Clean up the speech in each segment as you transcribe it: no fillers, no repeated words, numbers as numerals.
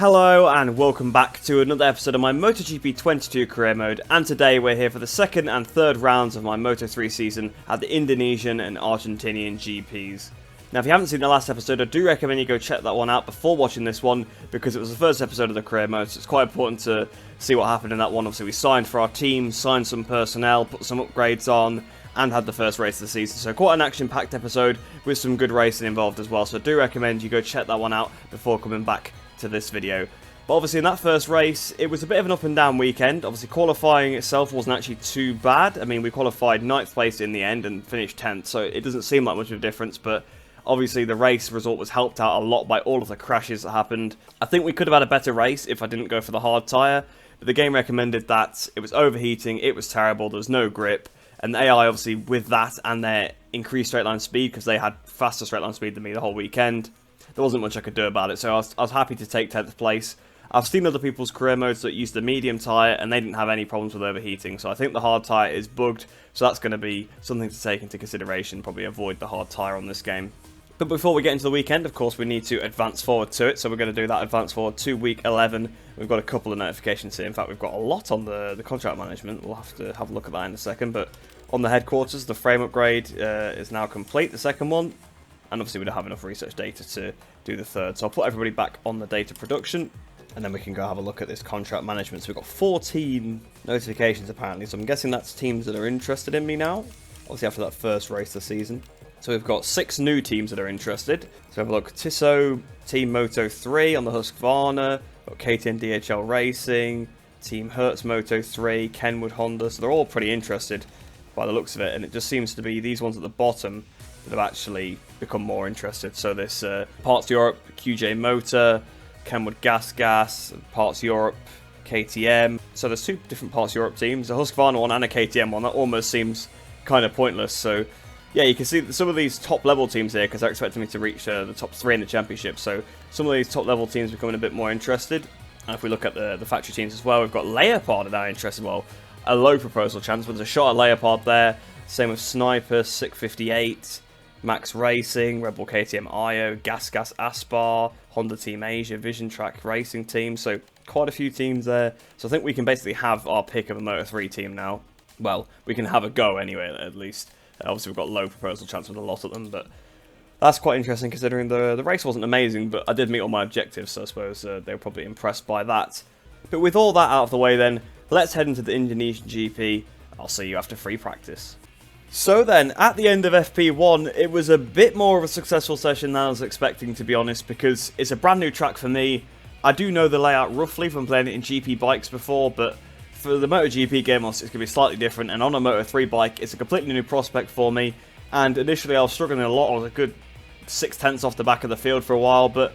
Hello and welcome back to another episode of my MotoGP 22 career mode, and today we're here for the second and third rounds of my Moto3 season at the Indonesian and Argentinian GPs. Now if you haven't seen the last episode, I do recommend you go check that one out before watching this one, because it was the first episode of the career mode, so it's quite important to see what happened in that one. Obviously we signed for our team, signed some personnel, put some upgrades on, and had the first race of the season. So quite an action-packed episode with some good racing involved as well, so I do recommend you go check that one out before coming back to this video. But obviously in that first race, it was a bit of an up and down weekend. Obviously qualifying itself wasn't actually too bad. I mean, we qualified 9th place in the end and finished 10th, so it doesn't seem like much of a difference, but obviously the race result was helped out a lot by all of the crashes that happened. I think we could have had a better race if I didn't go for the hard tyre, but the game recommended that. It was overheating, it was terrible, there was no grip, and the AI obviously with that and their increased straight line speed, because they had faster straight line speed than me the whole weekend, there wasn't much I could do about it, so I was happy to take 10th place. I've seen other people's career modes that used the medium tyre and they didn't have any problems with overheating, so I think the hard tyre is bugged, so that's going to be something to take into consideration, probably avoid the hard tyre on this game. But before we get into the weekend, of course, we need to advance forward to it, so we're going to do that advance forward to week 11. We've got a couple of notifications here. In fact, we've got a lot on the contract management. We'll have to have a look at that in a second, but on the headquarters, the frame upgrade is now complete, the second one. And obviously we don't have enough research data to do the third, so I'll put everybody back on the data production, and then we can go have a look at this contract management. So we've got 14 notifications apparently, so I'm guessing that's teams that are interested in me now, obviously after that first race of the season. So we've got 6 new teams that are interested. So have a look: Tissot, Team Moto3 on the Husqvarna, got KTM DHL Racing, Team Hertz Moto3, Kenwood Honda, so they're all pretty interested by the looks of it, and it just seems to be these ones at the bottom that have actually become more interested. So this Parts Europe, QJ Motor, Kenwood Gas, Parts Europe, KTM. So there's 2 different Parts Europe teams, a Husqvarna one and a KTM one. That almost seems kind of pointless. So yeah, you can see some of these top level teams here, because they're expecting me to reach the top 3 in the championship. So some of these top level teams becoming a bit more interested. And if we look at the factory teams as well, we've got Leopard now interested. Well, a low proposal chance, but there's a shot at Leopard there. Same with Sniper, Sick 58, Max Racing, Red Bull KTM IO, Gas Aspar, Honda Team Asia, Vision Track Racing Team. So quite a few teams there. So I think we can basically have our pick of a Moto3 team now. Well, we can have a go anyway, at least. Obviously we've got low proposal chance with a lot of them, but that's quite interesting considering the race wasn't amazing, but I did meet all my objectives, so I suppose they were probably impressed by that. But with all that out of the way then, let's head into the Indonesian GP. I'll see you after free practice. So then, at the end of FP1, it was a bit more of a successful session than I was expecting, to be honest, because it's a brand new track for me. I do know the layout roughly from playing it in GP bikes before, but for the MotoGP game, it's going to be slightly different, and on a Moto3 bike, it's a completely new prospect for me. And initially, I was struggling a lot. I was a good 6/10 off the back of the field for a while, but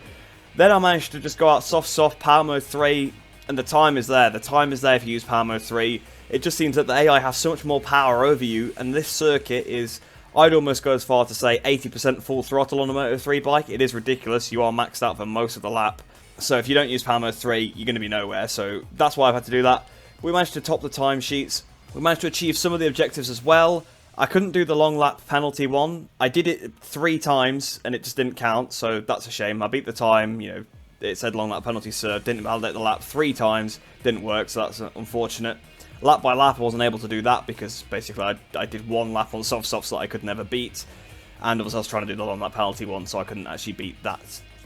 then I managed to just go out soft, power mode 3, and the time is there. The time is there if you use power mode 3. It just seems that the AI has so much more power over you, and this circuit is, I'd almost go as far to say 80% full throttle on a Moto3 bike. It is ridiculous. You are maxed out for most of the lap. So if you don't use power mode 3, you're going to be nowhere. So that's why I've had to do that. We managed to top the timesheets. We managed to achieve some of the objectives as well. I couldn't do the long lap penalty one. I did it 3 times, and it just didn't count, so that's a shame. I beat the time, you know, it said long lap penalty served. Didn't validate the lap 3 times. Didn't work, so that's unfortunate. Lap by lap, I wasn't able to do that because basically I did 1 lap on softs that I could never beat, and obviously I was trying to do the long lap penalty one, so I couldn't actually beat that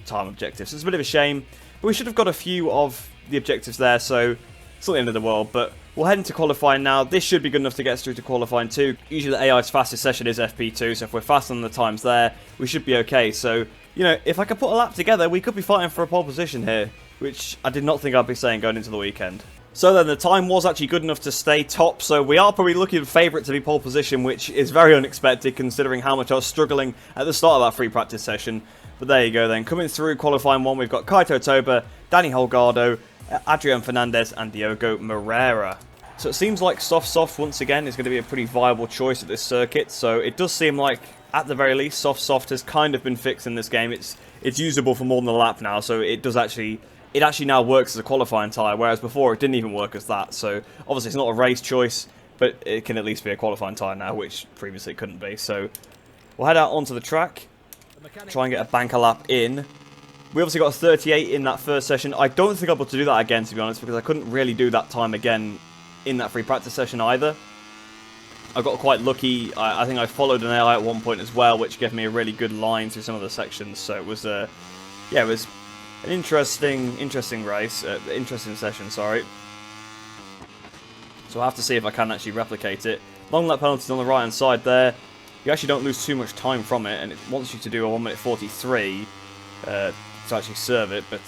time objective. So it's a bit of a shame, but we should have got a few of the objectives there, so it's not the end of the world. But we'll head into qualifying now. This should be good enough to get us through to qualifying 2. Usually the AI's fastest session is FP2, so if we're faster than the times there, we should be okay. So, you know, if I could put a lap together, we could be fighting for a pole position here, which I did not think I'd be saying going into the weekend. So then the time was actually good enough to stay top, so we are probably looking favourite to be pole position, which is very unexpected considering how much I was struggling at the start of that free practice session. But there you go then. Coming through qualifying 1, we've got Kaito Toba, Danny Holgado, Adrian Fernandez and Diogo Moreira. So it seems like soft once again is going to be a pretty viable choice at this circuit, so it does seem like at the very least soft has kind of been fixed in this game. It's usable for more than a lap now, so it actually now works as a qualifying tyre, whereas before it didn't even work as that. So obviously it's not a race choice, but it can at least be a qualifying tyre now, which previously it couldn't be. So we'll head out onto the track, try and get a banker lap in, We obviously got a 38 in that first session. I don't think I'll be able to do that again, to be honest, because I couldn't really do that time again in that free practice session either. I got quite lucky. I think I followed an AI at one point as well, which gave me a really good line through some of the sections. So it was yeah, it was an interesting race, interesting session. Sorry. So I have to see if I can actually replicate it. Long lap penalties on the right hand side there. You actually don't lose too much time from it, and it wants you to do a 1:43 to actually serve it, but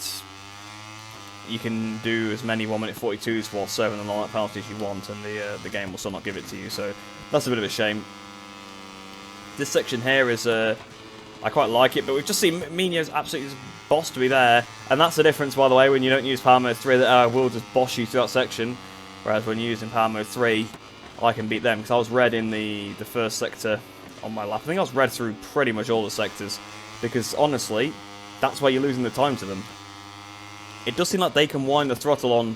you can do as many 1:42s while serving the long lap penalties you want, and the game will still not give it to you. So that's a bit of a shame. This section here is I quite like it, but we've just seen Minio's absolutely boss to be there, and that's the difference, by the way, when you don't use Power Mode 3. That I will just boss you through that section, whereas when you're using Power Mode 3, I can beat them because I was red in the first sector on my lap. I think I was red through pretty much all the sectors, because honestly, that's where you're losing the time to them. It does seem like they can wind the throttle on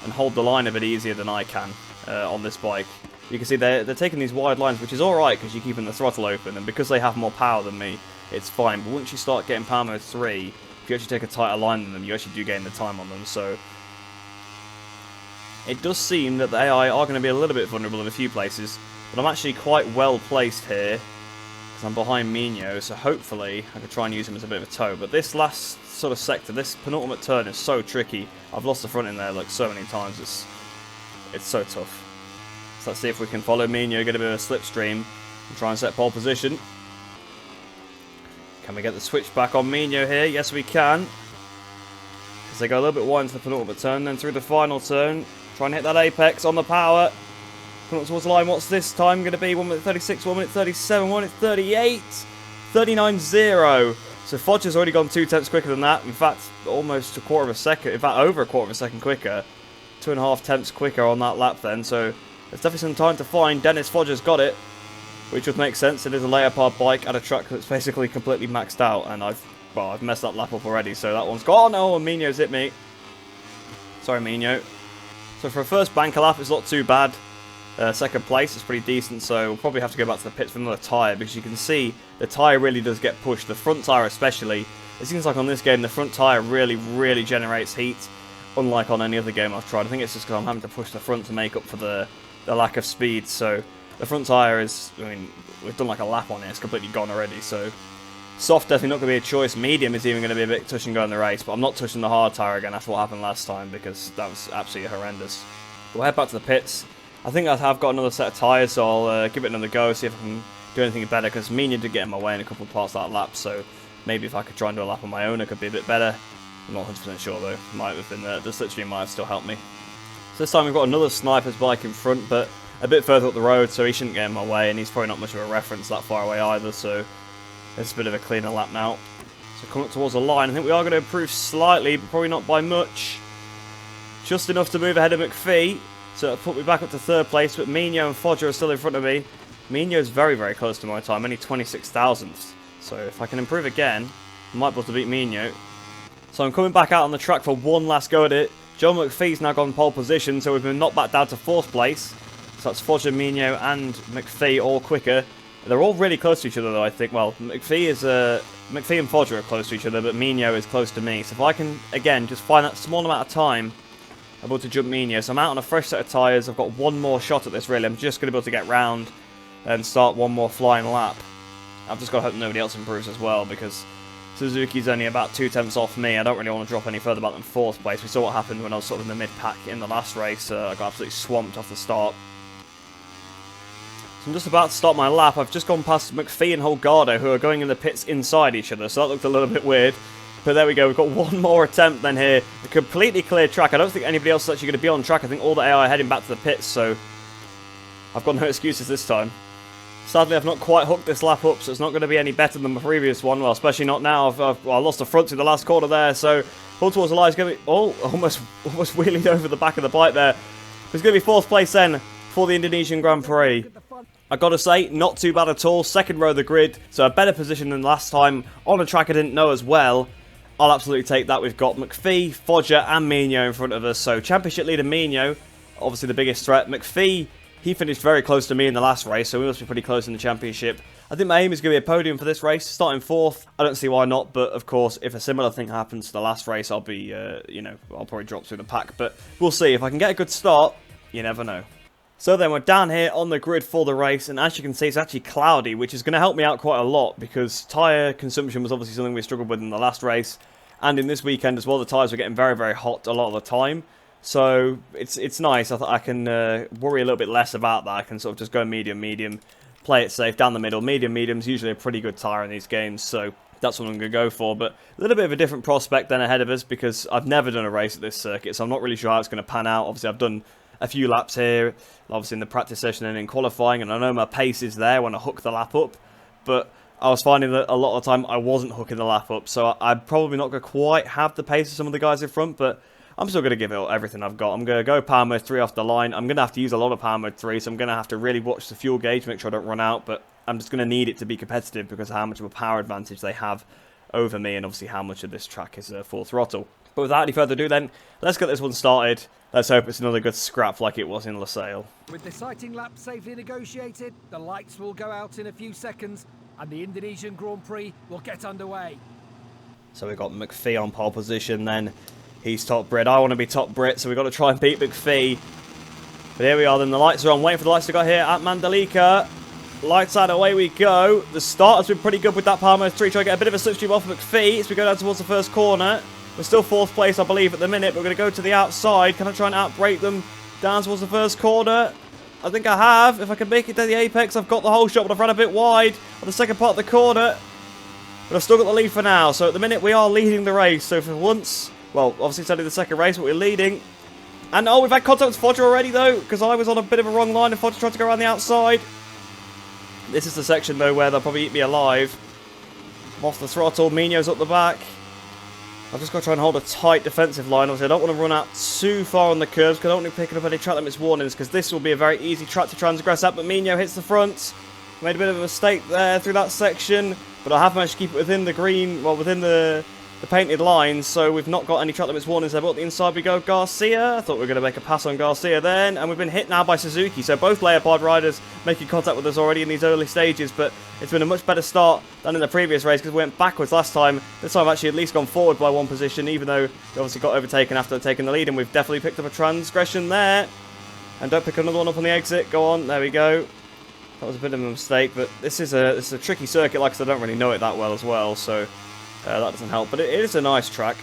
and hold the line a bit easier than I can on this bike. You can see they're taking these wide lines, which is alright because you're keeping the throttle open, and because they have more power than me, it's fine. But once you start getting Power Mode 3, if you actually take a tighter line than them, you actually do gain the time on them. So it does seem that the AI are going to be a little bit vulnerable in a few places, but I'm actually quite well placed here because I'm behind Minio, so hopefully I can try and use him as a bit of a tow. But this last sort of sector, this penultimate turn is so tricky. I've lost the front in there like so many times. It's so tough. So let's see if we can follow Minio, get a bit of a slipstream, and try and set pole position. Can we get the switch back on Minio here? Yes, we can. As they go a little bit wide into the penultimate turn, then through the final turn, try and hit that apex on the power. Coming up towards the line, what's this time going to be? 1:36, 1:37, 1:38, 39.0. So Fodger's already gone 2 tenths quicker than that. In fact, almost a quarter of a second. In fact, over a quarter of a second quicker. 2.5 tenths quicker on that lap then. So there's definitely some time to find. Dennis Fodger's got it, which would make sense. It is a Leopard bike at a track that's basically completely maxed out, and I've messed that lap up already. So that one's gone. Oh, and Minio's hit me. Sorry, Minio. So for a first banker lap, it's not too bad. Second place is pretty decent, so we'll probably have to go back to the pits for another tyre, because you can see the tyre really does get pushed. The front tyre especially. It seems like on this game the front tyre really generates heat, unlike on any other game I've tried. I think it's just because I'm having to push the front to make up for the lack of speed. So the front tyre is, I mean, we've done like a lap on it, it's completely gone already. So soft definitely not going to be a choice. Medium is even going to be a bit touch and go in the race, but I'm not touching the hard tyre again after what happened last time, because that was absolutely horrendous. We'll head back to the pits. I think I have got another set of tyres, so I'll give it another go, see if I can do anything better, because Minio did get in my way in a couple of parts of that lap, so maybe if I could try and do a lap on my own, it could be a bit better. I'm not 100% sure though. Might have been the slipstream might have still helped me. So this time we've got another sniper's bike in front, but a bit further up the road, so he shouldn't get in my way, and he's probably not much of a reference that far away either, so it's a bit of a cleaner lap now. So coming up towards the line, I think we are going to improve slightly, but probably not by much. Just enough to move ahead of McPhee. So it'll put me back up to third place, but Minio and Fodger are still in front of me. Minio is very close to my time, only 26 thousandths. So if I can improve again, I might be able to beat Minio. So I'm coming back out on the track for one last go at it. Joe McPhee's now gone pole position, so we've been knocked back down to fourth place. So that's Fodger, Minio and McPhee all quicker. They're all really close to each other though, I think. Well, McPhee and Fodger are close to each other, but Minio is close to me. So if I can, again, just find that small amount of time, I'm able to jump Minio. So I'm out on a fresh set of tyres. I've got one more shot at this really. I'm just going to be able to get round and start one more flying lap. I've just got to hope nobody else improves as well, because Suzuki's only about 2 tenths off me. I don't really want to drop any further back than fourth place. We saw what happened when I was sort of in the mid-pack in the last race. I got absolutely swamped off the start. So I'm just about to start my lap. I've just gone past McPhee and Holgado, who are going in the pits inside each other, so that looked a little bit weird. But there we go, we've got one more attempt then here. A completely clear track. I don't think anybody else is actually going to be on track. I think all the AI are heading back to the pits, so I've got no excuses this time. Sadly, I've not quite hooked this lap up, so it's not going to be any better than the previous one. Well, especially not now. I lost the front to the last corner there, so pull towards the line is going to be... Oh, almost wheeling over the back of the bike there. It's going to be fourth place then for the Indonesian Grand Prix. I gotta say, not too bad at all. Second row of the grid, so a better position than last time. On a track I didn't know as well. I'll absolutely take that. We've got McPhee, Fodger and Minio in front of us. So championship leader Minio, obviously the biggest threat. McPhee, he finished very close to me in the last race, so we must be pretty close in the championship. I think my aim is going to be a podium for this race, starting 4th. I don't see why not, but of course, if a similar thing happens to the last race, I'll be, I'll probably drop through the pack. But we'll see. If I can get a good start, you never know. So then we're down here on the grid for the race, and as you can see, it's actually cloudy, which is going to help me out quite a lot, because tyre consumption was obviously something we struggled with in the last race, and in this weekend as well, the tyres were getting very, very hot a lot of the time. So it's nice. I can worry a little bit less about that. I can sort of just go medium, play it safe, down the middle. Medium's usually a pretty good tyre in these games, so that's what I'm going to go for. But a little bit of a different prospect then ahead of us, because I've never done a race at this circuit, so I'm not really sure how it's going to pan out. Obviously, I've done a few laps here, obviously in the practice session and in qualifying, and I know my pace is there when I hook the lap up, but I was finding that a lot of the time I wasn't hooking the lap up, so I'm probably not going to quite have the pace of some of the guys in front, but I'm still going to give it everything I've got. I'm going to go power mode 3 off the line. I'm going to have to use a lot of power mode 3, so I'm going to have to really watch the fuel gauge, make sure I don't run out, but I'm just going to need it to be competitive because of how much of a power advantage they have over me, and obviously how much of this track is full throttle. But without any further ado then, let's get this one started. Let's hope it's another good scrap like it was in Losail. With the sighting lap safely negotiated, the lights will go out in a few seconds and the Indonesian Grand Prix will get underway. So we've got McPhee on pole position then. He's top Brit. I want to be top Brit, so we've got to try and beat McPhee. But here we are then, the lights are on. Waiting for the lights to go here at Mandalika. Lights out, away we go. The start has been pretty good with that power mode 3. Trying to get a bit of a slipstream off of McPhee as we go down towards the first corner. We're still 4th place, I believe, at the minute. But we're going to go to the outside. Can I try and outbrake them down towards the first corner? I think I have. If I can make it to the apex, I've got the whole shot, but I've run a bit wide on the second part of the corner. But I've still got the lead for now. So at the minute, we are leading the race. So for once, well, obviously it's only the second race, but we're leading. And oh, we've had contact with Fodger already, though, because I was on a bit of a wrong line and Fodger tried to go around the outside. This is the section, though, where they'll probably eat me alive. I'm off the throttle. Mino's up the back. I've just got to try and hold a tight defensive line. Obviously, I don't want to run out too far on the curves because I don't want to be picking up any track limits warnings, because this will be a very easy track to transgress at. But Mino hits the front. Made a bit of a mistake there through that section, but I have managed to keep it within the green, well, within the painted lines, so we've not got any track limits warnings there. But at the inside we go, Garcia. I thought we were going to make a pass on Garcia then, and we've been hit now by Suzuki. So both Leopard riders making contact with us already in these early stages, but it's been a much better start than in the previous race because we went backwards last time. This time I've actually at least gone forward by 1 position, even though we obviously got overtaken after taking the lead, and we've definitely picked up a transgression there. And don't pick another one up on the exit. Go on, there we go. That was a bit of a mistake, but this is a tricky circuit, like I said, I don't really know it that well as well, so that doesn't help. But it is a nice track.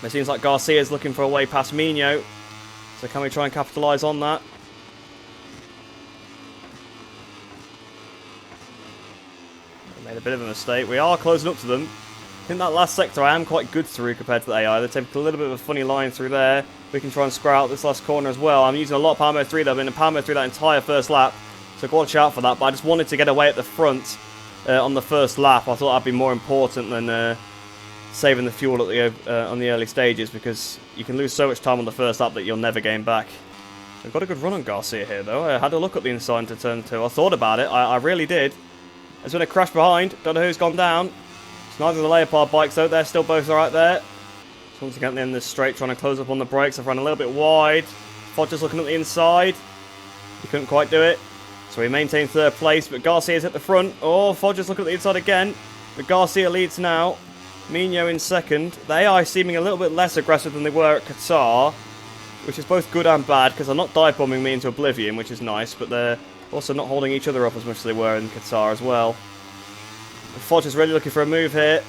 It seems like Garcia's looking for a way past Mino, so can we try and capitalise on that? I made a bit of a mistake. We are closing up to them. I think that last sector I am quite good through compared to the AI. They take a little bit of a funny line through there. We can try and square out this last corner as well. I'm using a lot of power mode 3 though. I've been in power mode 3 that entire first lap, so watch out for that. But I just wanted to get away at the front on the first lap. I thought that'd be more important than saving the fuel at on the early stages, because you can lose so much time on the first lap that you'll never gain back. We've got a good run on Garcia here though. I had a look at the inside into turn 2. I thought about it. I really did. There's been a crash behind. Don't know who's gone down. It's neither of the Leopard bikes though. They're still both right there. So once again at the end of this straight, trying to close up on the brakes. I've run a little bit wide. Fodger's looking at the inside. He couldn't quite do it. So he maintained 3rd place, but Garcia's at the front. Oh, Fodger's looking at the inside again. But Garcia leads now. Mino in 2nd. The AI seeming a little bit less aggressive than they were at Qatar, which is both good and bad, because they're not dive bombing me into oblivion, which is nice, but they're also not holding each other up as much as they were in Qatar as well. Fodger's really looking for a move here.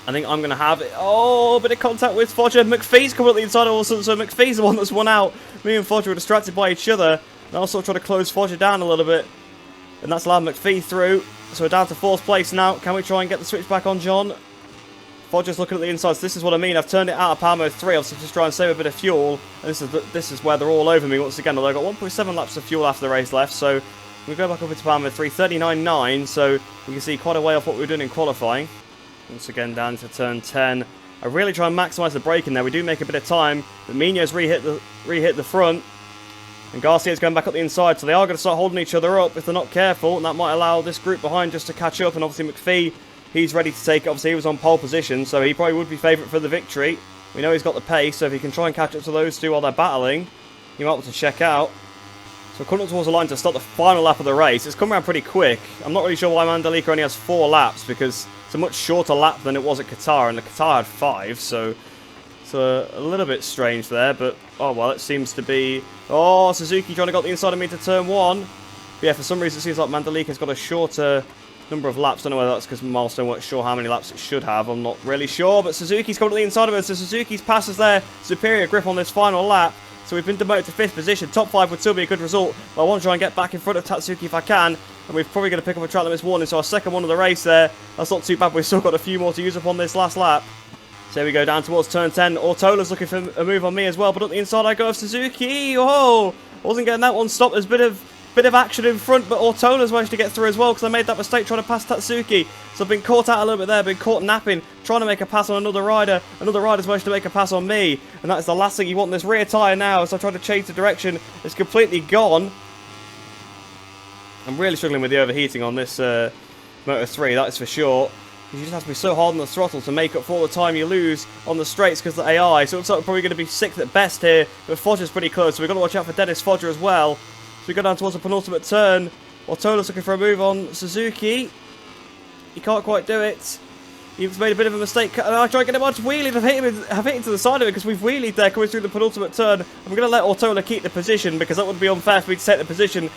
I think I'm going to have it. Oh, a bit of contact with Fodger. McPhee's coming at the inside all of a sudden, so McPhee's the one that's won out. Me and Fodger were distracted by each other. And also trying to close Fodger down a little bit. And that's allowed McPhee through. So we're down to 4th place now. Can we try and get the switch back on John? Fodger's looking at the inside. So this is what I mean. I've turned it out of power mode 3. Obviously just try and save a bit of fuel. And this is where they're all over me once again. Although I've got 1.7 laps of fuel after the race left. So we go back up into power mode 3. 39.9. So we can see quite a way off what we were doing in qualifying. Once again down to turn 10. I really try and maximise the braking there. We do make a bit of time. But Mino's re-hit the front. And Garcia's going back up the inside, so they are going to start holding each other up if they're not careful, and that might allow this group behind just to catch up. And obviously McPhee, he's ready to take it. Obviously he was on pole position, so he probably would be favourite for the victory. We know he's got the pace, so if he can try and catch up to those two while they're battling, he might want to check out. So coming up towards the line to start the final lap of the race. It's come around pretty quick. I'm not really sure why Mandalika only has 4 laps, because it's a much shorter lap than it was at Qatar, and the Qatar had 5, so it's a little bit strange there, but oh well, it seems to be... Oh, Suzuki trying to get the inside of me to turn 1. But yeah, for some reason it seems like Mandalika's got a shorter number of laps. I don't know whether that's because Milestone weren't sure how many laps it should have. I'm not really sure, but Suzuki's coming to the inside of us, so Suzuki's passes their superior grip on this final lap. So we've been demoted to 5th position. Top 5 would still be a good result, but I want to try and get back in front of Tatsuki if I can. And we're probably going to pick up a track limits warning, so our second one of the race there. That's not too bad, but we've still got a few more to use up on this last lap. So here we go down towards turn 10. Ortola's looking for a move on me as well, but on the inside I go of Suzuki. Oh, I wasn't getting that one stopped. There's a bit of action in front, but Ortola's managed to get through as well, because I made that mistake trying to pass Tatsuki. So I've been caught out a little bit there, been caught napping, trying to make a pass on another rider. Another rider's managed to make a pass on me, and that is the last thing you want in this rear tyre now. So I tried to change the direction. It's completely gone. I'm really struggling with the overheating on this Moto 3, that is for sure. You just have to be so hard on the throttle to make up for all the time you lose on the straights because of the AI. So it looks like we're probably going to be 6th at best here, but Fogger's pretty close, so we've got to watch out for Dennis Fogger as well. So we go down towards the penultimate turn. Ortola's looking for a move on Suzuki. He can't quite do it. He's made a bit of a mistake. I try to get him on to wheelie. I've hit him to the side of it because we've wheelied there coming through the penultimate turn. I'm going to let Ortola keep the position because that would be unfair for me to take the position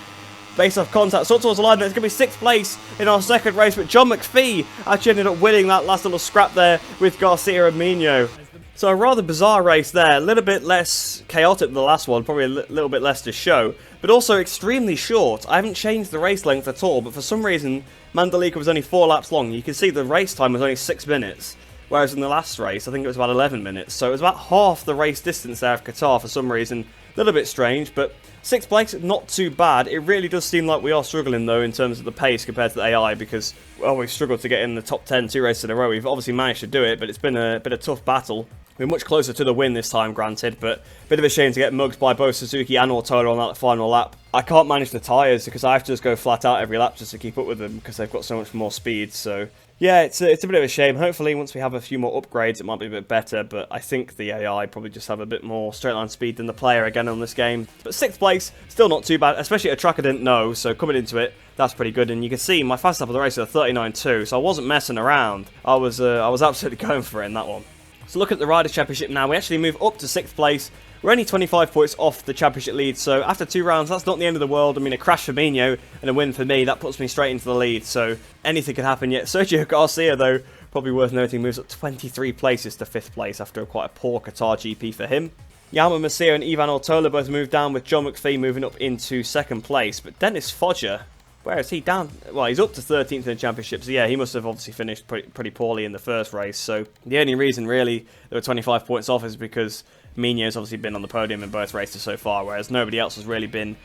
based off contact. So towards the line, it's going to be 6th place in our second race, but John McPhee actually ended up winning that last little scrap there with Garcia and Mino. So a rather bizarre race there, a little bit less chaotic than the last one, probably a little bit less to show, but also extremely short. I haven't changed the race length at all, but for some reason, Mandalika was only 4 laps long. You can see the race time was only 6 minutes, whereas in the last race, I think it was about 11 minutes. So it was about half the race distance there of Qatar for some reason. A little bit strange, but 6th place, not too bad. It really does seem like we are struggling, though, in terms of the pace compared to the AI, because, well, we've struggled to get in the top 10 2 races in a row. We've obviously managed to do it, but it's been a bit of a tough battle. We're much closer to the win this time, granted, but a bit of a shame to get mugged by both Suzuki and Ortola on that final lap. I can't manage the tyres because I have to just go flat out every lap just to keep up with them because they've got so much more speed. So yeah, it's a bit of a shame. Hopefully once we have a few more upgrades it might be a bit better, but I think the AI probably just have a bit more straight line speed than the player again on this game. But 6th place, still not too bad, especially at a track I didn't know, so coming into it, that's pretty good. And you can see my fastest lap of the race was a 39.2, so I wasn't messing around. I was absolutely going for it in that one. So look at the Riders' Championship now. We actually move up to 6th place. We're only 25 points off the championship lead, so after 2 rounds, that's not the end of the world. I mean, a crash for Mino and a win for me, that puts me straight into the lead, so anything could happen yet. Sergio Garcia, though, probably worth noting, moves up 23 places to 5th place after quite a poor Qatar GP for him. Yama Masia and Ivan Ortola both moved down, with John McPhee moving up into 2nd place, but Dennis Fogger, where is he down? Well, he's up to 13th in the championship, so yeah, he must have obviously finished pretty poorly in the first race. So the only reason, really, they were 25 points off is because Mino's obviously been on the podium in both races so far, whereas nobody else has really been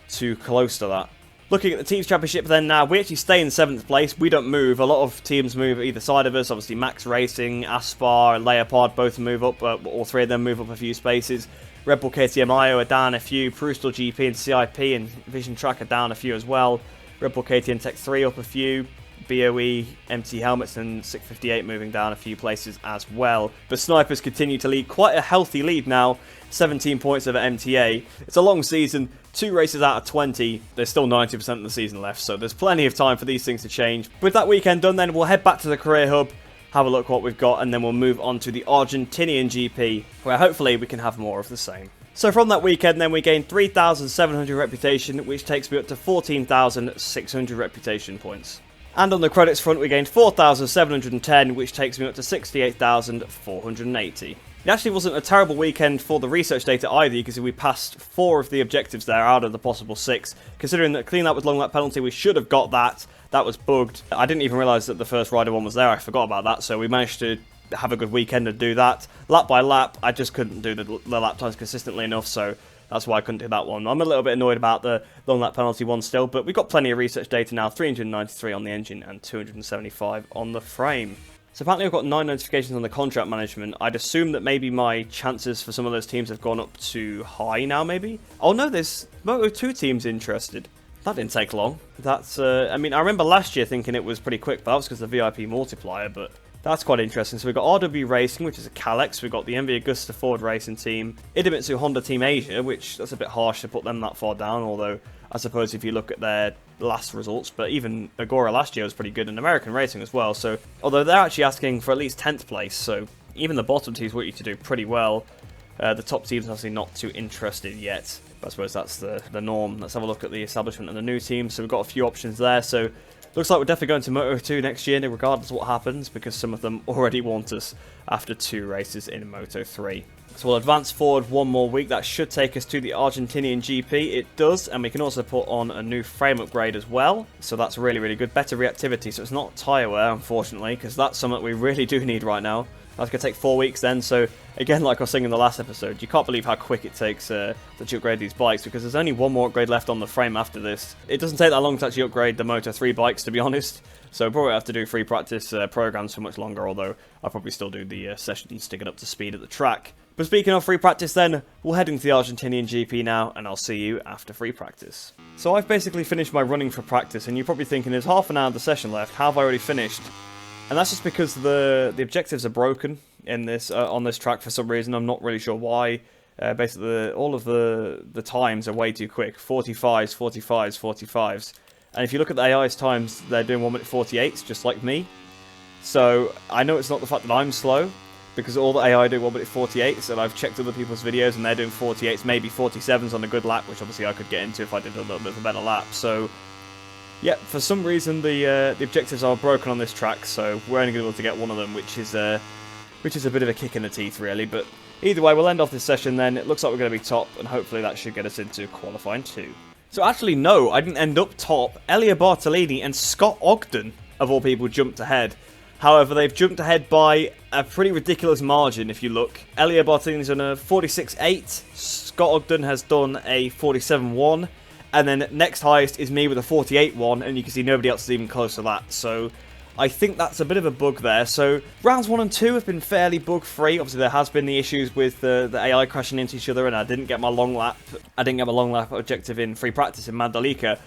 too close to that. Looking at the Teams Championship then now, we actually stay in 7th place. We don't move. A lot of teams move either side of us. Obviously, Max Racing, Aspar, and Leopard both move up. All 3 of them move up a few spaces. Red Bull KTM IO are down a few. Prustal GP and CIP and Vision Track are down a few as well. Red Bull KTM Tech 3 up a few. BOE, MT Helmets and 658 moving down a few places as well. But Snipers continue to lead quite a healthy lead now, 17 points over MTA. It's a long season, 2 races out of 20. There's still 90% of the season left, so there's plenty of time for these things to change. With that weekend done then, we'll head back to the Career Hub, have a look what we've got, and then we'll move on to the Argentinian GP, where hopefully we can have more of the same. So from that weekend then we gained 3,700 reputation, which takes me up to 14,600 reputation points. And on the credits front we gained 4,710, which takes me up to 68,480. It actually wasn't a terrible weekend for the research data either, because we passed 4 of the objectives there out of the possible 6. Considering that clean up with long lap penalty, we should have got that. That was bugged. I didn't even realise that the first rider one was there. I forgot about that, so we managed to have a good weekend and do that. Lap by lap, I just couldn't do the lap times consistently enough, so that's why I couldn't do that one. I'm a little bit annoyed about the long lap penalty one still, but we've got plenty of research data now, 393 on the engine and 275 on the frame. So apparently I've got 9 notifications on the contract management. I'd assume that maybe my chances for some of those teams have gone up too high now, maybe? Oh no, there's Moto2 teams interested. That didn't take long. That's, I mean, I remember last year thinking it was pretty quick, but that was because of the VIP multiplier, but That's quite interesting. So we've got RW Racing, which is a Calex. We've got the MV Agusta Ford Racing Team. Idemitsu Honda Team Asia, which that's a bit harsh to put them that far down, although I suppose if you look at their last results, but even Agora last year was pretty good in American racing as well. So although they're actually asking for at least 10th place, so even the bottom teams want you to do pretty well. The top teams are obviously not too interested yet, but I suppose that's the norm. Let's have a look at the establishment and the new teams. So we've got a few options there. So looks like we're definitely going to Moto2 next year, regardless of what happens, because some of them already want us after 2 races in Moto3. So we'll advance forward one more week. That should take us to the Argentinian GP. It does, and we can also put on a new frame upgrade as well. So that's really, really good. Better reactivity, so it's not tyre wear, unfortunately, because that's something we really do need right now. That's going to take 4 weeks then, so again, like I was saying in the last episode, you can't believe how quick it takes to upgrade these bikes, because there's only one more upgrade left on the frame after this. It doesn't take that long to actually upgrade the Moto3 bikes, to be honest, so we'll probably have to do free practice programs for much longer, although I'll probably still do the sessions to get up to speed at the track. But speaking of free practice then, we'll head into the Argentinian GP now, and I'll see you after free practice. So I've basically finished my running for practice, and you're probably thinking there's half an hour of the session left, how have I already finished? And that's just because the objectives are broken in this on this track for some reason. I'm not really sure why. Basically, all of the times are way too quick. 45s, 45s, 45s. And if you look at the AI's times, they're doing 1 minute 48s, just like me. So I know it's not the fact that I'm slow, because all the AI do 1 minute 48s, and I've checked other people's videos, and they're doing 48s, maybe 47s on a good lap, which obviously I could get into if I did a little bit of a better lap. So yeah, for some reason the objectives are broken on this track, so we're only going to be able to get one of them, which is a bit of a kick in the teeth, really. But either way, we'll end off this session then. It looks like we're going to be top, and hopefully that should get us into qualifying 2. So actually, no, I didn't end up top. Elia Bartolini and Scott Ogden, of all people, jumped ahead. However, they've jumped ahead by a pretty ridiculous margin, if you look. Elia Bartolini's on a 46.8. Scott Ogden has done a 47.1. And then next highest is me with a 48.1, and you can see nobody else is even close to that. So I think that's a bit of a bug there. So rounds 1 and 2 have been fairly bug-free. Obviously, there has been the issues with the AI crashing into each other, and I didn't get my long lap. I didn't get my long lap objective in free practice in Mandalika.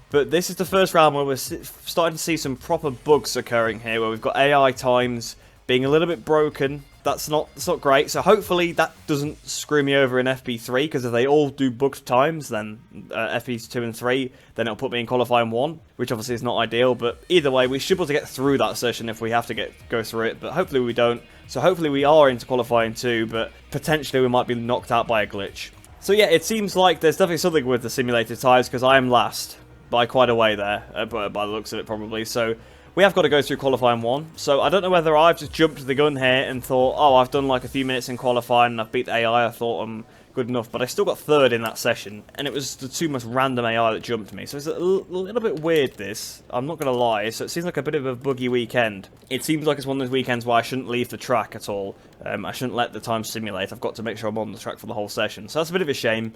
But this is the first round where we're starting to see some proper bugs occurring here, where we've got AI times being a little bit broken. That's not great, so hopefully that doesn't screw me over in FP3, because if they all do bugged times, then FPs 2 and 3, then it'll put me in qualifying 1, which obviously is not ideal, but either way, we should be able to get through that session if we have to go through it, but hopefully we don't. So hopefully we are into qualifying 2, but potentially we might be knocked out by a glitch. So yeah, it seems like there's definitely something with the simulated tyres, because I am last by quite a way there, by the looks of it probably, so we have got to go through qualifying 1, so I don't know whether I've just jumped the gun here and thought, oh, I've done like a few minutes in qualifying and I've beat the AI, I thought I'm good enough, but I still got 3rd in that session, and it was the 2 most random AI that jumped me, so it's a little bit weird this, I'm not going to lie, so it seems like a bit of a buggy weekend. It seems like it's one of those weekends where I shouldn't leave the track at all, I shouldn't let the time simulate, I've got to make sure I'm on the track for the whole session, so that's a bit of a shame.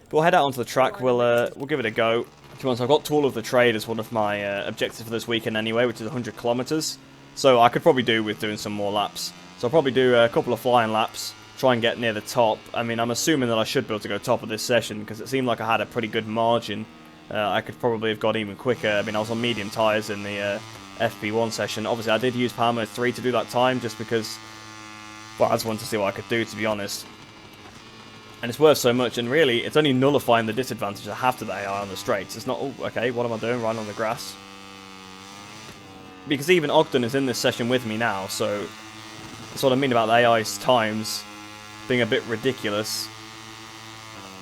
But we'll head out onto the track, we'll give it a go. So I've got Tool of the Trade as one of my objectives for this weekend anyway, which is 100 kilometers. So I could probably do with doing some more laps. So I'll probably do a couple of flying laps, try and get near the top. I mean, I'm assuming that I should be able to go top of this session, because it seemed like I had a pretty good margin. I could probably have gone even quicker. I mean, I was on medium tyres in the FP1 session. Obviously, I did use Power Mode 3 to do that time, just because, well, I just wanted to see what I could do, to be honest. And it's worth so much, and really, it's only nullifying the disadvantage I have to the AI on the straights. It's not, oh, okay, what am I doing? Right on the grass. Because even Ogden is in this session with me now, so that's what I mean about the AI's times being a bit ridiculous.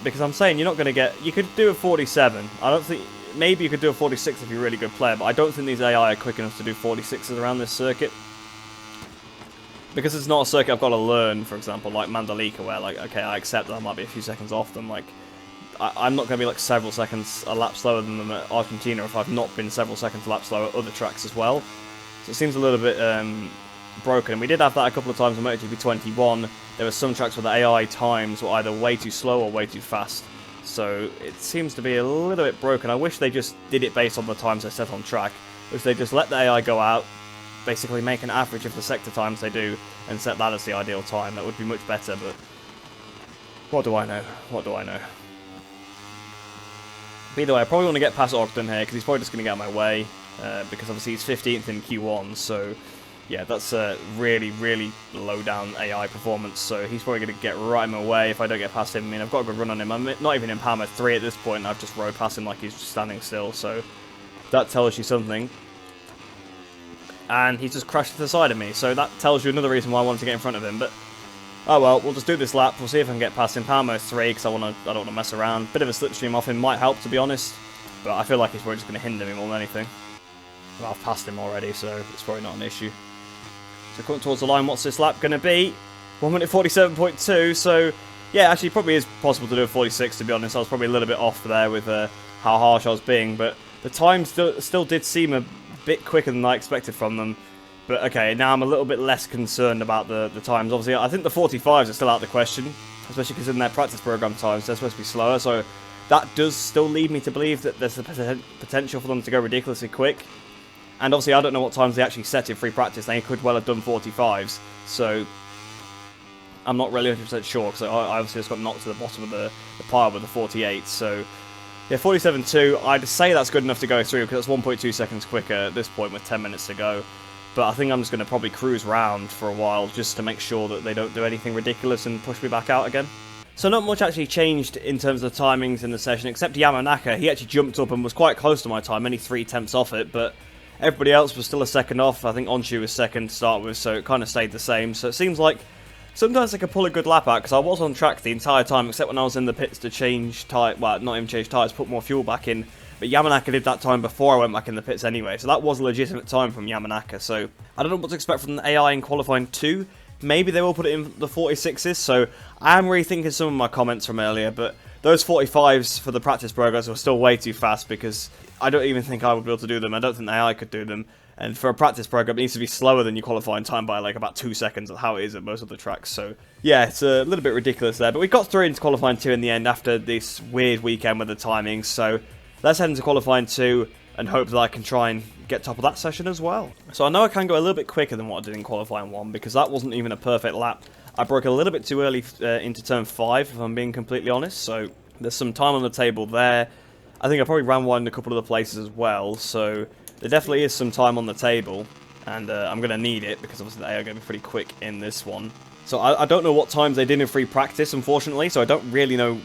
Because I'm saying you're not going to get, you could do a 47. I don't think, maybe you could do a 46 if you're a really good player, but I don't think these AI are quick enough to do 46s around this circuit. Because it's not a circuit I've got to learn, for example, like Mandalika, where, like, okay, I accept that I might be a few seconds off them. Like, I'm not going to be, like, several seconds a lap slower than them at Argentina if I've not been several seconds a lap slower at other tracks as well. So it seems a little bit broken. And we did have that a couple of times on MotoGP 21. There were some tracks where the AI times were either way too slow or way too fast. So it seems to be a little bit broken. I wish they just did it based on the times they set on track. If they just let the AI go out, basically make an average of the sector times they do and set that as the ideal time. That would be much better, but what do I know? What do I know? But either way, I probably want to get past Ogden here, because he's probably just going to get out of my way, because obviously he's 15th in Q1, so yeah, that's a really, really low down AI performance, so he's probably going to get right in my way if I don't get past him. I mean, I've got a good run on him. I'm not even in power mode 3 at this point, I've just rode past him like he's just standing still, so that tells you something. And he's just crashed to the side of me, so that tells you another reason why I wanted to get in front of him, but oh well, we'll just do this lap, we'll see if I can get past him. Power mode 3, because I don't want to mess around. Bit of a slipstream off him might help, to be honest, but I feel like he's probably just going to hinder me more than anything. Well, I've passed him already, so it's probably not an issue. So coming towards the line, what's this lap going to be? 1 minute 47.2, so yeah, actually probably is possible to do a 46, to be honest. I was probably a little bit off there with how harsh I was being, but the time still did seem a bit quicker than I expected from them. But okay, now I'm a little bit less concerned about the times. Obviously, I think the 45s are still out of the question, especially because in their practice program times, they're supposed to be slower, so that does still lead me to believe that there's the potential for them to go ridiculously quick. And obviously, I don't know what times they actually set in free practice. They could well have done 45s, so I'm not really 100% sure, because I obviously just got knocked to the bottom of the pile with the 48, so yeah, 47.2, I'd say that's good enough to go through, because it's 1.2 seconds quicker at this point with 10 minutes to go. But I think I'm just going to probably cruise round for a while, just to make sure that they don't do anything ridiculous and push me back out again. So not much actually changed in terms of the timings in the session, except Yamanaka. He actually jumped up and was quite close to my time, only 3 tenths off it, but everybody else was still a second off. I think Onshu was second to start with, so it kind of stayed the same. So it seems like sometimes I can pull a good lap out, because I was on track the entire time, except when I was in the pits to change tyre, well, not even change tyres, put more fuel back in. But Yamanaka did that time before I went back in the pits anyway, so that was a legitimate time from Yamanaka. So I don't know what to expect from the AI in qualifying 2. Maybe they will put it in the 46s, so I am rethinking some of my comments from earlier, but those 45s for the practice progress were still way too fast, because I don't even think I would be able to do them. I don't think the AI could do them. And for a practice program, it needs to be slower than your qualifying time by like about 2 seconds, of how it is at most of the tracks. So yeah, it's a little bit ridiculous there. But we got through into qualifying 2 in the end after this weird weekend with the timings. So let's head into qualifying 2 and hope that I can try and get top of that session as well. So I know I can go a little bit quicker than what I did in qualifying 1, because that wasn't even a perfect lap. I broke a little bit too early into turn 5, if I'm being completely honest. So there's some time on the table there. I think I probably ran wide in a couple of the places as well. So there definitely is some time on the table, and I'm going to need it, because obviously they are going to be pretty quick in this one. So I don't know what times they did in free practice, unfortunately, so I don't really know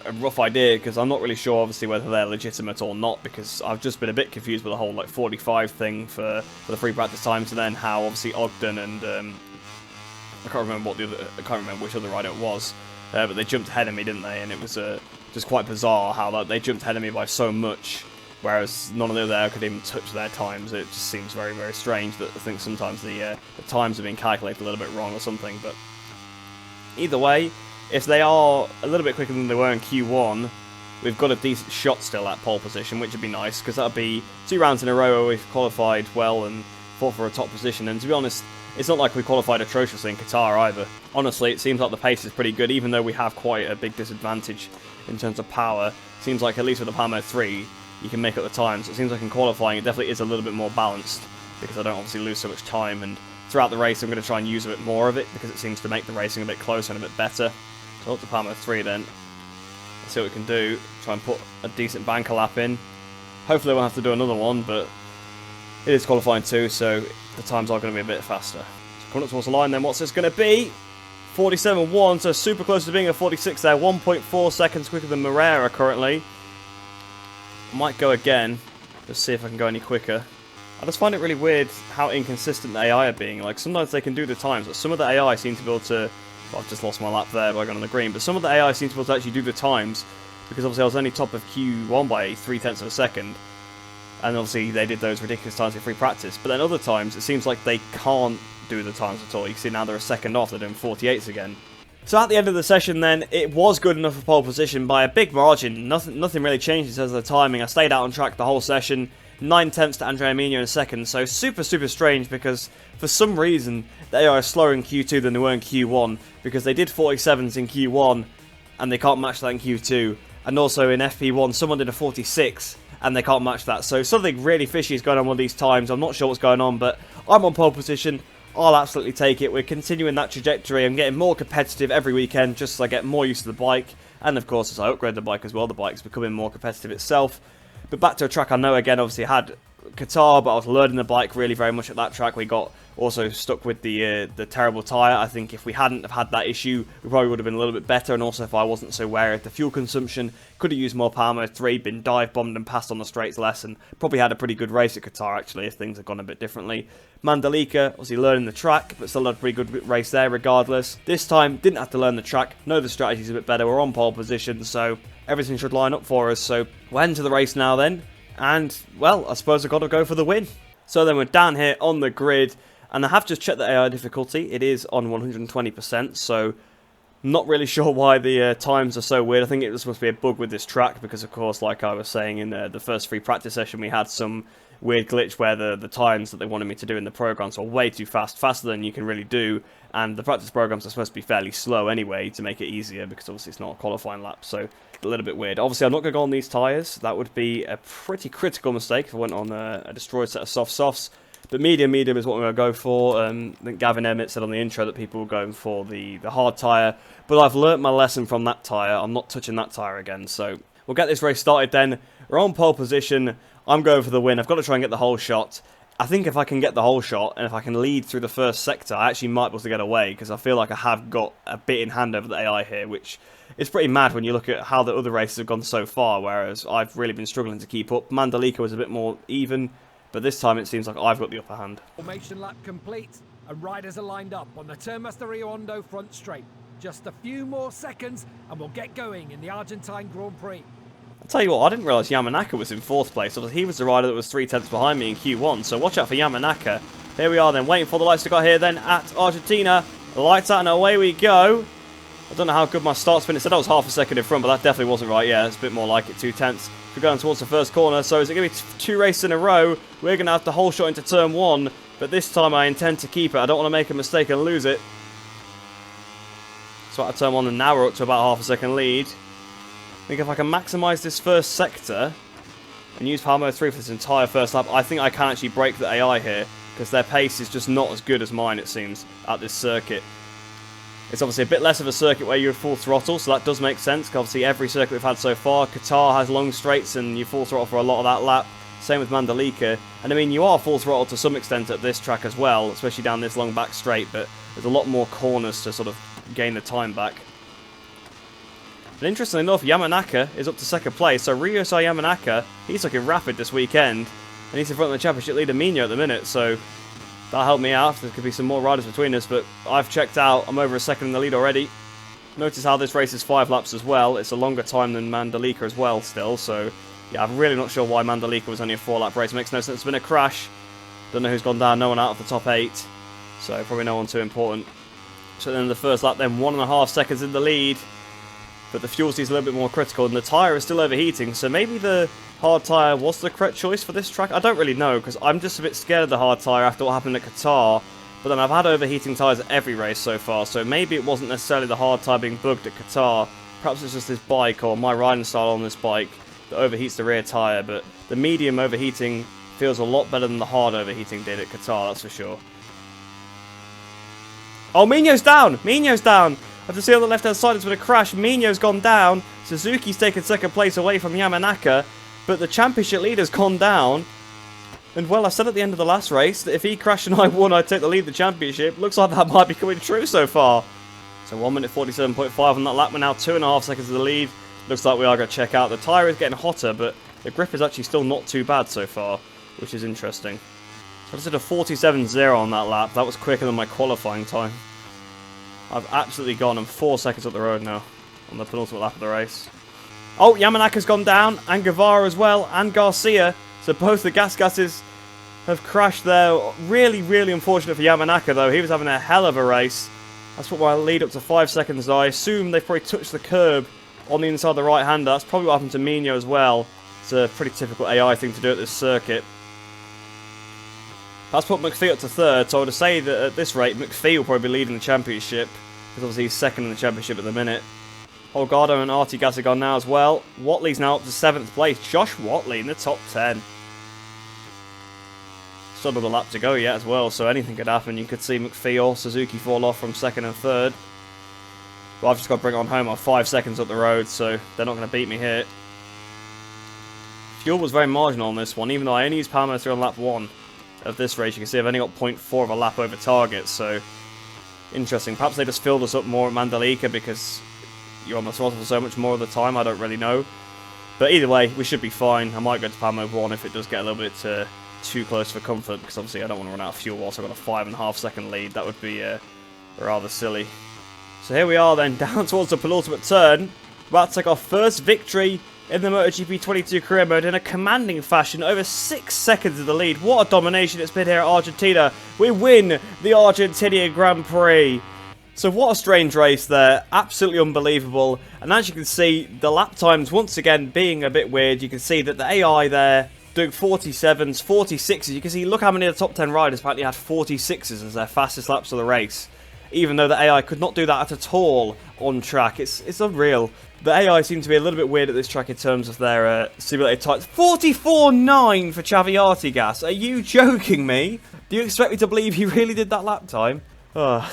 a rough idea, because I'm not really sure, obviously, whether they're legitimate or not, because I've just been a bit confused with the whole, like, 45 thing for the free practice times, and then how, obviously, Ogden and, I can't remember which other rider it was, but they jumped ahead of me, didn't they, and it was just quite bizarre how they jumped ahead of me by so much, whereas none of the other could even touch their times. It just seems very, very strange that I think sometimes the times are being calculated a little bit wrong or something. But either way, if they are a little bit quicker than they were in Q1, we've got a decent shot still at pole position, which would be nice, because that would be 2 rounds in a row where we've qualified well and fought for a top position. And to be honest, it's not like we qualified atrociously in Qatar either. Honestly, it seems like the pace is pretty good, even though we have quite a big disadvantage in terms of power. Seems like, at least with the Power Mode 3, you can make up the time. So it seems like in qualifying it definitely is a little bit more balanced, because I don't obviously lose so much time, and throughout the race I'm going to try and use a bit more of it, because it seems to make the racing a bit closer and a bit better. So up to Power Mode 3 then. Let's see what we can do. Try and put a decent banker lap in. Hopefully I won't have to do another one, but it is qualifying 2, so the times are going to be a bit faster. So coming up towards the line then, what's this going to be? 47.1, so super close to being a 46 there. 1.4 seconds quicker than Moreira currently. Might go again, just see if I can go any quicker. I just find it really weird how inconsistent the AI are being. Like, sometimes they can do the times, but some of the AI seem to be able to... Well, I've just lost my lap there by going on the green, but some of the AI seem to be able to actually do the times, because obviously I was only top of Q1 by 3 tenths of a second, and obviously they did those ridiculous times in free practice. But then other times, it seems like they can't do the times at all. You can see now they're a second off, they're doing 48s again. So at the end of the session then, it was good enough for pole position by a big margin. Nothing really changed in terms of the timing. I stayed out on track the whole session. 9 tenths to Andrea Mino in second. So super strange, because for some reason they are slower in Q2 than they were in Q1. Because they did 47s in Q1 and they can't match that in Q2. And also in FP1 someone did a 46 and they can't match that. So something really fishy is going on with these times. I'm not sure what's going on, but I'm on pole position. I'll absolutely take it. We're continuing that trajectory. I'm getting more competitive every weekend just as I get more used to the bike. And of course, as I upgrade the bike as well, the bike's becoming more competitive itself. But back to a track I know again, obviously had Qatar, but I was learning the bike really very much at that track. We got also stuck with the terrible tyre. I think if we hadn't have had that issue, we probably would have been a little bit better, and also if I wasn't so wary of the fuel consumption, could have used more power mode 3, been dive bombed and passed on the straights less, and probably had a pretty good race at Qatar actually if things had gone a bit differently. Mandalika, obviously learning the track, but still had a pretty good race there regardless. This time, didn't have to learn the track, know the strategy's a bit better, we're on pole position, so everything should line up for us. So we're heading to the race now then, and well, I suppose I've got to go for the win. So then we're down here on the grid, and I have just checked the AI difficulty. It is on 120%, so not really sure why the times are so weird. I think it was supposed to be a bug with this track because, of course, like I was saying in the first free practice session, we had some weird glitch where the times that they wanted me to do in the programs were way too fast, faster than you can really do, and the practice programs are supposed to be fairly slow anyway to make it easier because obviously it's not a qualifying lap, so a little bit weird. Obviously I'm not going to go on these tyres. That would be a pretty critical mistake if I went on a destroyed set of softs. But medium is what we're going to go for. I think Gavin Emmett said on the intro that people were going for the hard tyre. But I've learnt my lesson from that tyre. I'm not touching that tyre again. So we'll get this race started then. We're on pole position. I'm going for the win. I've got to try and get the whole shot. I think if I can get the whole shot, and if I can lead through the first sector, I actually might be able to get away, because I feel like I have got a bit in hand over the AI here, which is pretty mad when you look at how the other races have gone so far, whereas I've really been struggling to keep up. Mandalika was a bit more even, but this time it seems like I've got the upper hand. Formation lap complete, and riders are lined up on the Termas Rio Hondo front straight. Just a few more seconds, and we'll get going in the Argentine Grand Prix. I'll tell you what, I didn't realise Yamanaka was in 4th place. He was the rider that was 3 tenths behind me in Q1, so watch out for Yamanaka. Here we are then, waiting for the lights to go here then at Argentina. The lights out and away we go. I don't know how good my start's been. It said I was half a second in front, but that definitely wasn't right. Yeah, it's a bit more like it, 2 tenths. We're going towards the first corner, so is it going to be 2 races in a row? We're going to have the whole shot into turn 1, but this time I intend to keep it. I don't want to make a mistake and lose it. So out of turn 1, and now we're up to about half a second lead. I think if I can maximise this first sector and use power mode 3 for this entire first lap, I think I can actually break the AI here, because their pace is just not as good as mine, it seems, at this circuit. It's obviously a bit less of a circuit where you're full throttle, so that does make sense, because obviously every circuit we've had so far, Qatar has long straights and you full throttle for a lot of that lap. Same with Mandalika. And I mean, you are full throttle to some extent at this track as well, especially down this long back straight, but there's a lot more corners to sort of gain the time back. And interestingly enough, Yamanaka is up to 2nd place, so Ryosai Yamanaka, he's looking rapid this weekend, and he's in front of the championship leader Mino at the minute, so that'll help me out. There could be some more riders between us, but I've checked out, I'm over a second in the lead already. Notice how this race is 5 laps as well, it's a longer time than Mandalika as well still, so yeah, I'm really not sure why Mandalika was only a 4 lap race, makes no sense. It's been a crash, don't know who's gone down, no one out of the top 8, so probably no one too important. So then the first lap then, 1.5 seconds in the lead. But the fuel is a little bit more critical, and the tyre is still overheating, so maybe the hard tyre was the correct choice for this track? I don't really know, because I'm just a bit scared of the hard tyre after what happened at Qatar, but then I've had overheating tyres at every race so far, so maybe it wasn't necessarily the hard tyre being bugged at Qatar. Perhaps it's just this bike, or my riding style on this bike, that overheats the rear tyre, but the medium overheating feels a lot better than the hard overheating did at Qatar, that's for sure. Oh, Mino's down! Mino's down! I have to see on the left-hand side, there's been a crash. Mino's gone down. Suzuki's taken 2nd place away from Yamanaka. But the championship leader's gone down. And, well, I said at the end of the last race that if he crashed and I won, I'd take the lead of the championship. Looks like that might be coming true so far. So 1 minute 47.5 on that lap. We're now 2.5 seconds of the lead. Looks like we are going to check out. The tyre is getting hotter, but the grip is actually still not too bad so far, which is interesting. So I just did a 47.0 on that lap. That was quicker than my qualifying time. I've absolutely gone. I'm 4 seconds up the road now on the penultimate lap of the race. Oh, Yamanaka's gone down, and Guevara as well, and Garcia. So both the gases have crashed there. Really, really unfortunate for Yamanaka, though. He was having a hell of a race. That's what my lead up to 5 seconds. I assume they've probably touched the curb on the inside of the right-hander. That's probably what happened to Mino as well. It's a pretty typical AI thing to do at this circuit. That's put McPhee up to 3rd, so I would say that at this rate, McPhee will probably be leading the championship, because obviously he's 2nd in the championship at the minute. Holgado and Artie Gas are gone now as well. Watley's now up to 7th place. Josh Watley in the top 10. Still another lap to go yet as well, so anything could happen. You could see McPhee or Suzuki fall off from 2nd and 3rd. But I've just got to bring it on home. I'm 5 seconds up the road, so they're not going to beat me here. fuel was very marginal on this one, even though I only used power motor on lap 1 of this race. You can see I've only got 0.4 of a lap over target, so interesting. Perhaps they just filled us up more at Mandalika because you're on the throttle for so much more of the time, I don't really know. But either way, we should be fine. I might go to power mode 1 if it does get a little bit too close for comfort, because obviously I don't want to run out of fuel whilst I've got a 5.5 second lead. That would be rather silly. So here we are then, down towards the penultimate turn, about to take our first victory in the MotoGP 22 career mode in a commanding fashion, over 6 seconds of the lead. What a domination it's been here at Argentina. We win the Argentinian Grand Prix. So what a strange race there, absolutely unbelievable. And as you can see, the lap times once again being a bit weird. You can see that the AI there doing 47s, 46s. You can see, look how many of the top 10 riders apparently had 46s as their fastest laps of the race. Even though the AI could not do that at all on track. It's unreal. The AI seem to be a little bit weird at this track in terms of their simulated times. 44.9 for Chaviati Gas. Are you joking me? Do you expect me to believe he really did that lap time? Oh.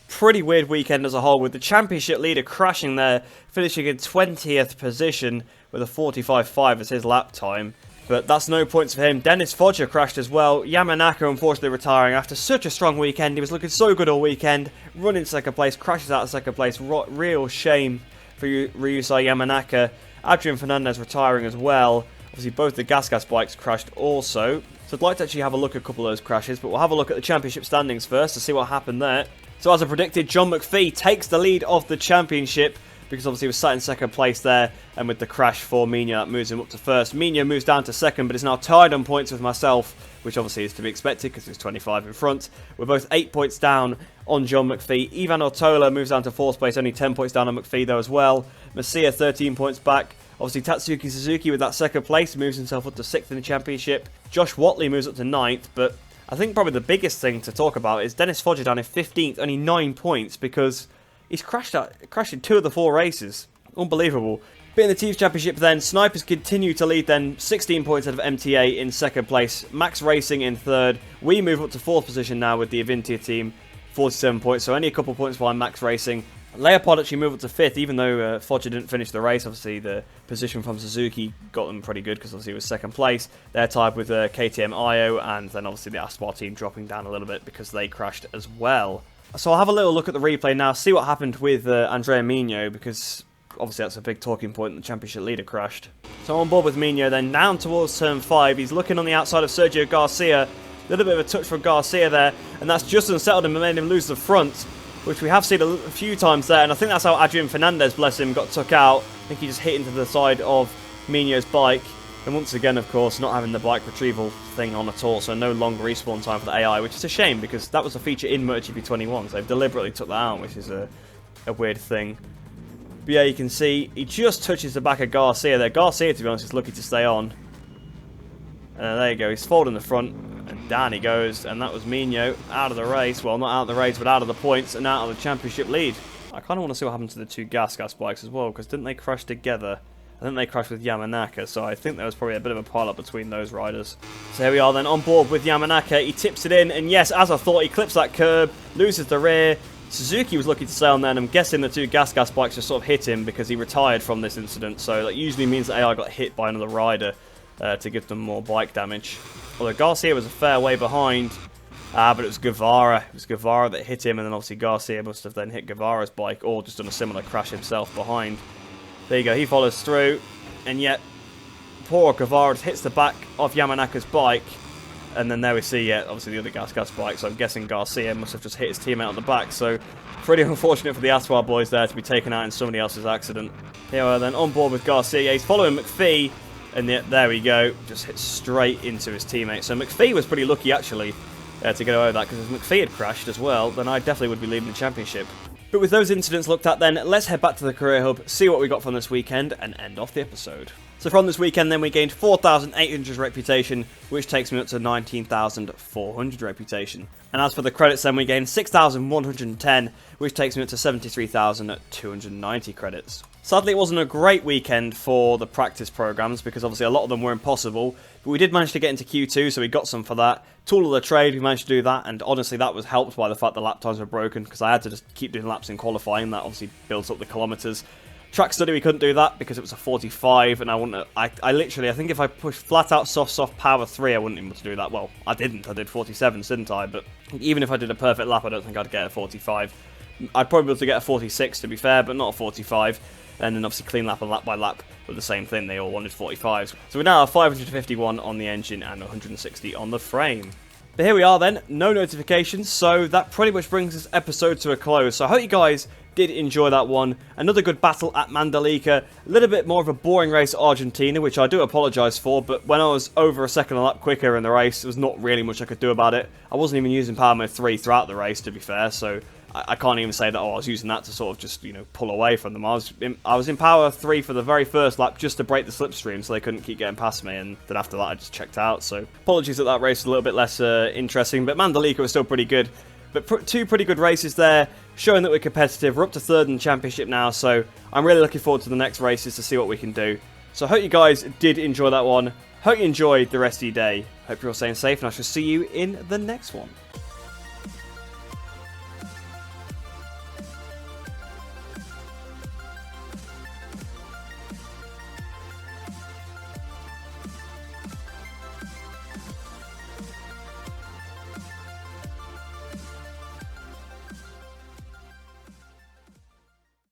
Pretty weird weekend as a whole, with the championship leader crashing there, finishing in 20th position with a 45.5 as his lap time. But that's no points for him. Dennis Foggia crashed as well. Yamanaka unfortunately retiring after such a strong weekend. He was looking so good all weekend. Running second place, crashes out of second place. Real shame for Ryusai Yamanaka. Adrian Fernandez retiring as well. Obviously both the Gas bikes crashed also. So I'd like to actually have a look at a couple of those crashes, but we'll have a look at the championship standings first to see what happened there. So as I predicted, John McPhee takes the lead of the championship, because obviously he was sat in second place there, and with the crash for Mina, that moves him up to first. Mina moves down to second, but is now tied on points with myself, which obviously is to be expected because he's 25 in front. We're both 8 points down on John McPhee. Ivan Ortola moves down to fourth place, only 10 points down on McPhee though as well. Masia 13 points back. Obviously Tatsuki Suzuki with that second place moves himself up to 6th in the championship. Josh Watley moves up to 9th, but I think probably the biggest thing to talk about is Dennis Foggia down in 15th, only 9 points, because he's crashed in 2 of the 4 races. Unbelievable. But in the Teams Championship then, Snipers continue to lead then, 16 points out of MTA in second place, Max Racing in third. We move up to 4th position now with the Avintia team, 47 points, so only a couple points behind Max Racing. Leopard actually moved up to 5th, even though Foggia didn't finish the race. Obviously, the position from Suzuki got them pretty good because obviously it was second place. They're tied with KTM IO, and then obviously the Aspar team dropping down a little bit because they crashed as well. So I'll have a little look at the replay now, see what happened with Andrea Mino, because obviously that's a big talking point. The championship leader crashed. So on board with Mino, then down towards turn 5. He's looking on the outside of Sergio Garcia. A little bit of a touch from Garcia there, and that's just unsettled him and made him lose the front, which we have seen a few times there, and I think that's how Adrian Fernandez, bless him, got took out. I think he just hit into the side of Mino's bike, and once again, of course, not having the bike retrieval thing on at all, so no long respawn time for the AI, which is a shame, because that was a feature in MotoGP 21, so they've deliberately took that out, which is a weird thing. But yeah, you can see, he just touches the back of Garcia there. Garcia, to be honest, is lucky to stay on. And there you go, he's folding the front, and down he goes, and that was Mino out of the race. Well, not out of the race, but out of the points, and out of the championship lead. I kind of want to see what happened to the 2 gas bikes as well, because didn't they crash together? I think they crashed with Yamanaka, so I think there was probably a bit of a pile-up between those riders. So here we are then, on board with Yamanaka. He tips it in, and yes, as I thought, he clips that curb, loses the rear. Suzuki was lucky to stay on there, and I'm guessing the 2 gas bikes just sort of hit him because he retired from this incident, so that usually means that AI got hit by another rider to give them more bike damage. Although Garcia was a fair way behind, but it was Guevara. It was Guevara that hit him, and then obviously Garcia must have then hit Guevara's bike, or just done a similar crash himself behind. There you go, he follows through, and yet poor Guevara hits the back of Yamanaka's bike, and then there we see, yeah, obviously the other gas bike, so I'm guessing Garcia must have just hit his teammate on the back, so pretty unfortunate for the Aspar boys there to be taken out in somebody else's accident. Here we are then, on board with Garcia. He's following McPhee, and there we go, just hit straight into his teammate. So McPhee was pretty lucky actually to get away with that, because if McPhee had crashed as well, then I definitely would be leading the championship. But with those incidents looked at then, let's head back to the Career Hub, see what we got from this weekend, and end off the episode. So from this weekend then, we gained 4,800 reputation, which takes me up to 19,400 reputation. And as for the credits then, we gained 6,110, which takes me up to 73,290 credits. Sadly, it wasn't a great weekend for the practice programs, because obviously a lot of them were impossible, but we did manage to get into Q2, so we got some for that. Tool of the trade, we managed to do that, and honestly that was helped by the fact the lap times were broken, because I had to just keep doing laps in qualifying. That obviously builds up the kilometres. Track study, we couldn't do that because it was a 45, and I wouldn't. I think if I pushed flat out soft power 3, I wouldn't be able to do that. Well, I didn't. I did 47s, didn't I? But even if I did a perfect lap, I don't think I'd get a 45. I'd probably be able to get a 46 to be fair, but not a 45. And then obviously clean lap and lap by lap were the same thing. They all wanted 45s. So we now have 551 on the engine and 160 on the frame. But here we are then, no notifications, so that pretty much brings this episode to a close. So I hope you guys did enjoy that one. Another good battle at Mandalika. A little bit more of a boring race at Argentina, which I do apologise for, but when I was over a second a lap quicker in the race, there was not really much I could do about it. I wasn't even using power mode 3 throughout the race, to be fair, so I can't even say that, I was using that to sort of just, pull away from them. I was in power 3 for the very first lap just to break the slipstream so they couldn't keep getting past me, and then after that I just checked out. So apologies that race was a little bit less interesting, but Mandalika was still pretty good. But two pretty good races there, showing that we're competitive. We're up to 3rd in the championship now, so I'm really looking forward to the next races to see what we can do. So I hope you guys did enjoy that one. Hope you enjoyed the rest of your day. Hope you're all staying safe, and I shall see you in the next one.